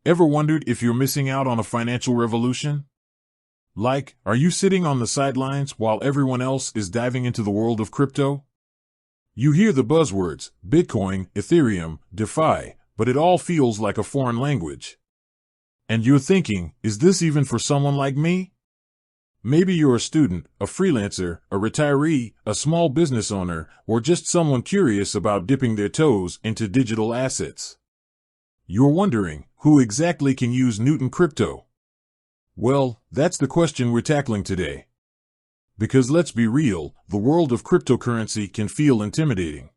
Ever wondered if you're missing out on a financial revolution? Like, are you sitting on the sidelines while everyone else is diving into the world of crypto? You hear the buzzwords, Bitcoin, Ethereum, DeFi, but it all feels like a foreign language. And you're thinking, is this even for someone like me? Maybe you're a student, a freelancer, a retiree, a small business owner, or just someone curious about dipping their toes into digital assets. You're wondering, who exactly can use Newton Crypto? Well, that's the question we're tackling today. Because let's be real, the world of cryptocurrency can feel intimidating.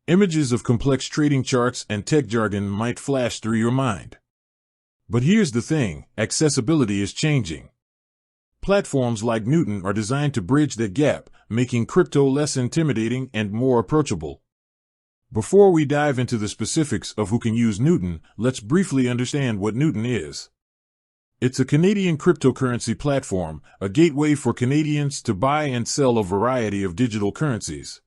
Images of complex trading charts and tech jargon might flash through your mind. But here's the thing, accessibility is changing. Platforms like Newton are designed to bridge that gap, making crypto less intimidating and more approachable. Before we dive into the specifics of who can use Newton, let's briefly understand what Newton is. It's a Canadian cryptocurrency platform, a gateway for Canadians to buy and sell a variety of digital currencies.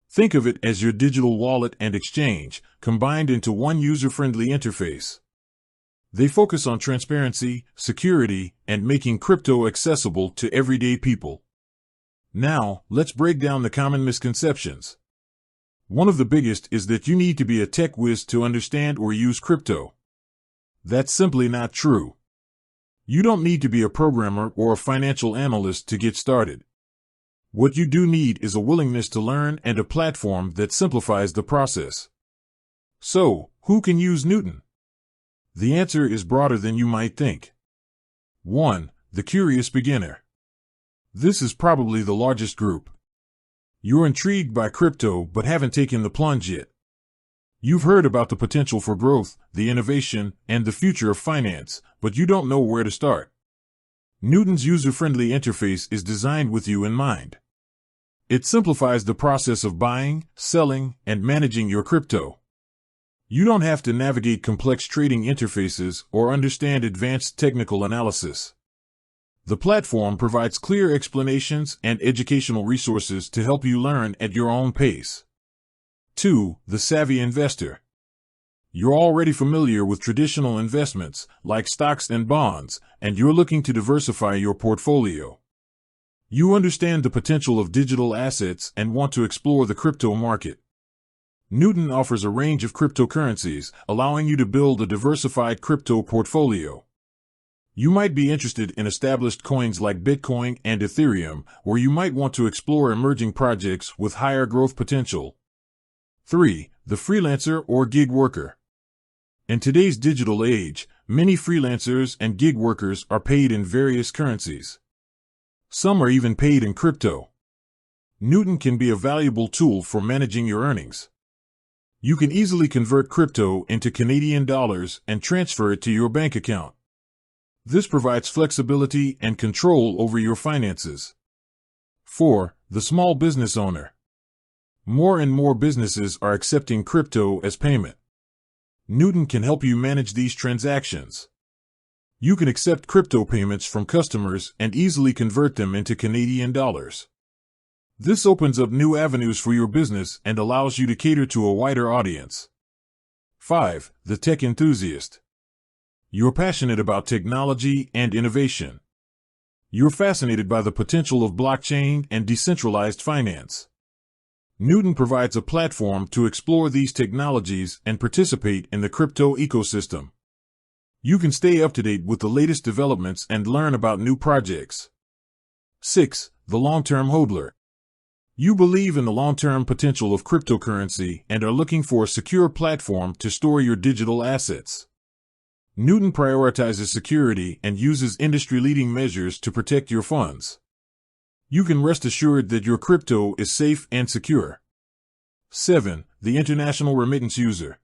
Think of it as your digital wallet and exchange, combined into one user-friendly interface. They focus on transparency, security, and making crypto accessible to everyday people. Now, let's break down the common misconceptions. One of the biggest is that you need to be a tech whiz to understand or use crypto. That's simply not true. You don't need to be a programmer or a financial analyst to get started. What you do need is a willingness to learn and a platform that simplifies the process. So, who can use Newton? The answer is broader than you might think. 1. The curious beginner. This is probably the largest group. You're intrigued by crypto but haven't taken the plunge yet. You've heard about the potential for growth, the innovation, and the future of finance, but you don't know where to start. Newton's user-friendly interface is designed with you in mind. It simplifies the process of buying, selling, and managing your crypto. You don't have to navigate complex trading interfaces or understand advanced technical analysis. The platform provides clear explanations and educational resources to help you learn at your own pace. 2. The savvy investor. You're already familiar with traditional investments, like stocks and bonds, and you're looking to diversify your portfolio. You understand the potential of digital assets and want to explore the crypto market. Newton offers a range of cryptocurrencies, allowing you to build a diversified crypto portfolio. You might be interested in established coins like Bitcoin and Ethereum, or you might want to explore emerging projects with higher growth potential. 3. The freelancer or gig worker. In today's digital age, many freelancers and gig workers are paid in various currencies. Some are even paid in crypto. Newton can be a valuable tool for managing your earnings. You can easily convert crypto into Canadian dollars and transfer it to your bank account. This provides flexibility and control over your finances. 4. The small business owner. More and more businesses are accepting crypto as payment. Newton can help you manage these transactions. You can accept crypto payments from customers and easily convert them into Canadian dollars. This opens up new avenues for your business and allows you to cater to a wider audience. 5. The tech enthusiast. You're passionate about technology and innovation. You're fascinated by the potential of blockchain and decentralized finance. Newton provides a platform to explore these technologies and participate in the crypto ecosystem. You can stay up to date with the latest developments and learn about new projects. 6. The long-term hodler. You believe in the long-term potential of cryptocurrency and are looking for a secure platform to store your digital assets. Newton prioritizes security and uses industry-leading measures to protect your funds. You can rest assured that your crypto is safe and secure. 7. The international remittance user.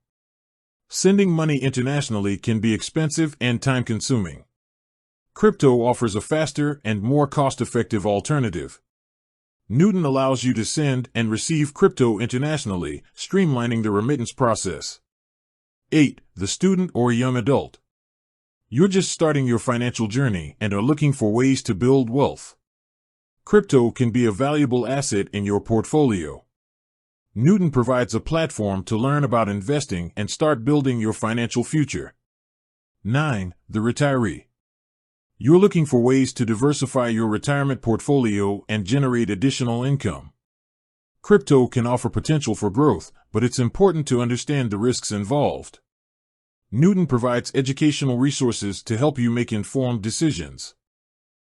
Sending money internationally can be expensive and time-consuming. Crypto offers a faster and more cost-effective alternative. Newton allows you to send and receive crypto internationally, streamlining the remittance process. 8. The student or young adult. You're just starting your financial journey and are looking for ways to build wealth. Crypto can be a valuable asset in your portfolio. Newton provides a platform to learn about investing and start building your financial future. 9. The retiree. You're looking for ways to diversify your retirement portfolio and generate additional income. Crypto can offer potential for growth, but it's important to understand the risks involved. Newton provides educational resources to help you make informed decisions.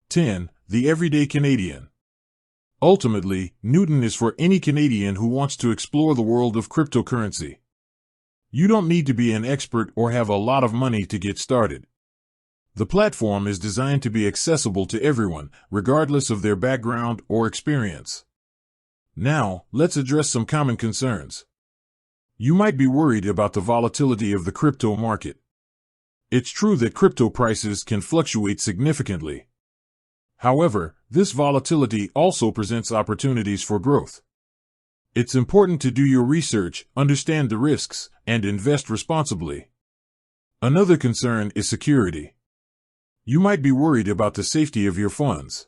10. The everyday Canadian. Ultimately, Newton is for any Canadian who wants to explore the world of cryptocurrency. You don't need to be an expert or have a lot of money to get started. The platform is designed to be accessible to everyone, regardless of their background or experience. Now, let's address some common concerns. You might be worried about the volatility of the crypto market. It's true that crypto prices can fluctuate significantly. However, this volatility also presents opportunities for growth. It's important to do your research, understand the risks, and invest responsibly. Another concern is security. You might be worried about the safety of your funds.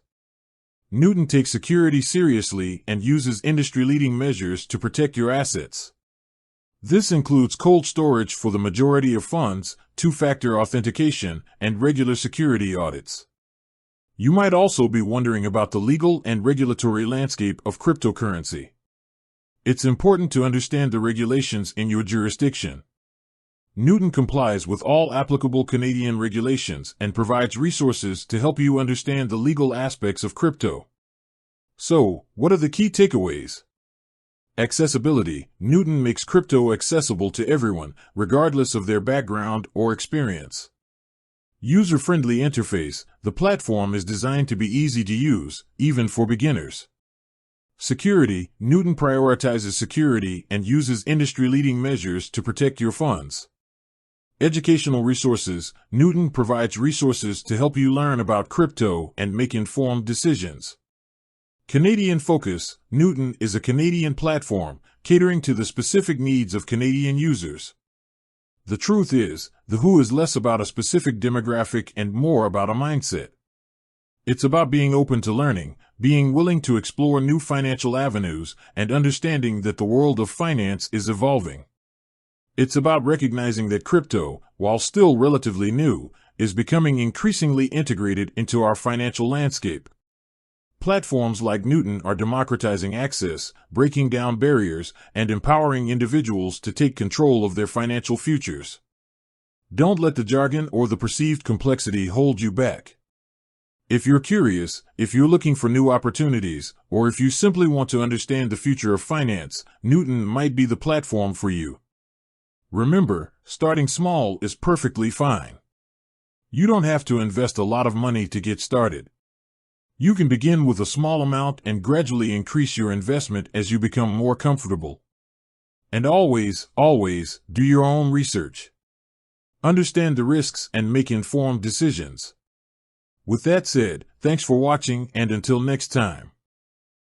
Newton takes security seriously and uses industry-leading measures to protect your assets. This includes cold storage for the majority of funds, two-factor authentication, and regular security audits. You might also be wondering about the legal and regulatory landscape of cryptocurrency. It's important to understand the regulations in your jurisdiction. Newton complies with all applicable Canadian regulations and provides resources to help you understand the legal aspects of crypto. So, what are the key takeaways? Accessibility. Newton makes crypto accessible to everyone, regardless of their background or experience. User-friendly interface. The platform is designed to be easy to use, even for beginners. Security. Newton prioritizes security and uses industry-leading measures to protect your funds. Educational resources. Newton provides resources to help you learn about crypto and make informed decisions. Canadian focus. Newton is a Canadian platform, catering to the specific needs of Canadian users. The truth is, the who is less about a specific demographic and more about a mindset. It's about being open to learning, being willing to explore new financial avenues, and understanding that the world of finance is evolving. It's about recognizing that crypto, while still relatively new, is becoming increasingly integrated into our financial landscape. Platforms like Newton are democratizing access, breaking down barriers, and empowering individuals to take control of their financial futures. Don't let the jargon or the perceived complexity hold you back. If you're curious, if you're looking for new opportunities, or if you simply want to understand the future of finance, Newton might be the platform for you. Remember, starting small is perfectly fine. You don't have to invest a lot of money to get started. You can begin with a small amount and gradually increase your investment as you become more comfortable. And always, do your own research. Understand the risks and make informed decisions. With that said, thanks for watching, and until next time.